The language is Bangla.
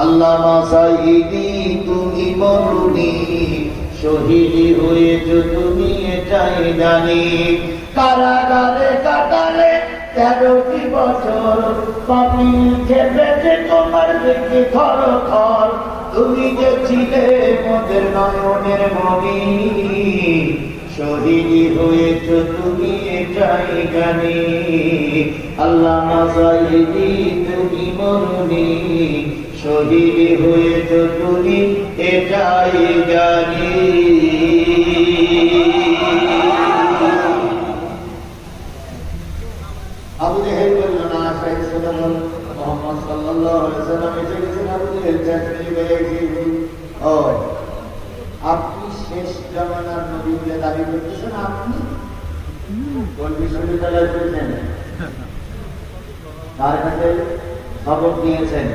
আল্লামা সাইদি তুমি মরুনি, শহীদ হয়েছ তুমি এটাই জানি। কারাগারে কাটালে 13টি বছর, পাপি খেপেছে তোমার দেখে থর থর। তুমি যে ছিলে মোদের নয়নের মণি, শহীদ হয়েছ তুমি এটাই জানি। আল্লামা সাইদি তুমি মরুনি, শহীদ হয়েছ তুমি এটাই জানি। আবু জেহেল বলল না, মুহাম্মদ সাল্লাল্লাহু আলাইহি ওয়াসাল্লাম এসে গেছেন। আবু জেহেল চাকরি পেয়ে গেছে। ও আপনি শেষ জামানার নবী বলে দাবি করতেছেন? আপনি কোন বিশ্ববিদ্যালয়ে পড়েছেন? কার কাছে সবক নিয়েছেন?